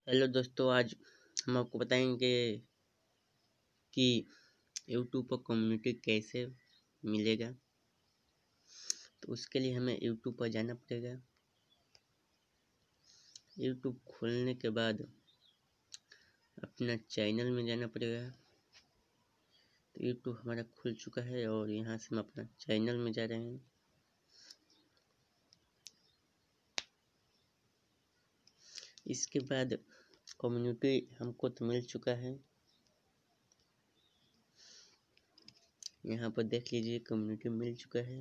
Hello दोस्तों, आज हम आपको बताएंगे कि यूट्यूब पर कम्युनिटी कैसे मिलेगा। तो उसके लिए हमें यूट्यूब पर जाना पड़ेगा। यूट्यूब खोलने के बाद अपना चैनल में जाना पड़ेगा। तो यूट्यूब हमारा खुल चुका है और यहाँ से हम अपना चैनल में जा रहे हैं। इसके बाद कम्युनिटी हमको तो मिल चुका है। यहाँ पर देख लीजिए, कम्युनिटी मिल चुका है।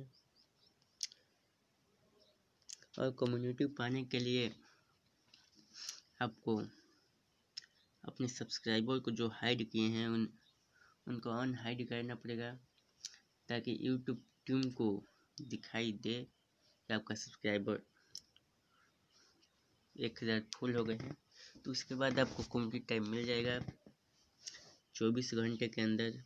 और कम्युनिटी पाने के लिए आपको अपने सब्सक्राइबर को जो हाइड किए हैं उनको अनहाइड करना पड़ेगा, ताकि यूट्यूब टीम को दिखाई दे कि आपका सब्सक्राइबर 1000 फुल हो गए हैं। तो उसके बाद आपको कम्युनिटी टाइम मिल जाएगा 24 घंटे के अंदर।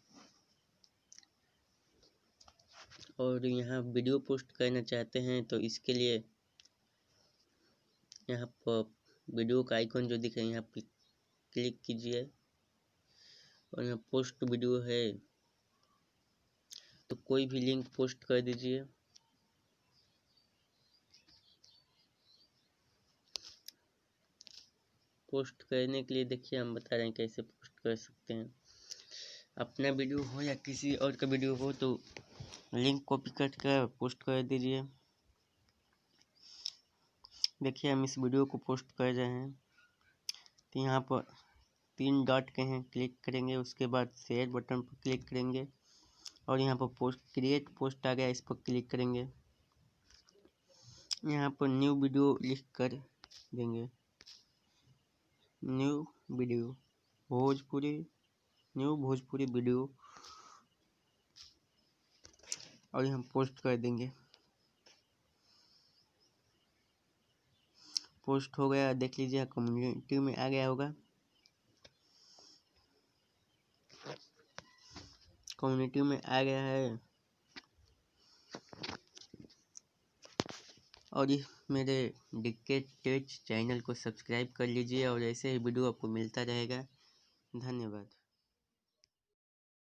और यहाँ वीडियो पोस्ट करना चाहते हैं तो इसके लिए यहाँ पर वीडियो का आइकॉन जो दिख रहा है यहाँ पर क्लिक कीजिए और यहाँ पोस्ट वीडियो है तो कोई भी लिंक पोस्ट कर दीजिए। पोस्ट करने के लिए देखिए, हम बता रहे हैं कैसे पोस्ट कर सकते हैं। अपना वीडियो हो या किसी और का वीडियो हो तो लिंक कॉपी कर पोस्ट कर दीजिए। देखिए, हम इस वीडियो को पोस्ट कर रहे हैं। तो यहाँ पर 3 डॉट के हैं, क्लिक करेंगे। उसके बाद शेयर बटन पर क्लिक करेंगे और यहाँ पर पोस्ट क्रिएट पोस्ट आ गया, इस पर क्लिक करेंगे। यहाँ पर न्यू वीडियो लिख कर देंगे, new video Bhojpuri, new Bhojpuri video, और हम पोस्ट कर देंगे। पोस्ट हो गया, देख लीजिए कम्युनिटी में आ गया होगा। कम्युनिटी में आ गया है और मेरे डिकेट टेच चैनल को सब्सक्राइब कर लीजिए और ऐसे ही वीडियो आपको मिलता रहेगा। धन्यवाद।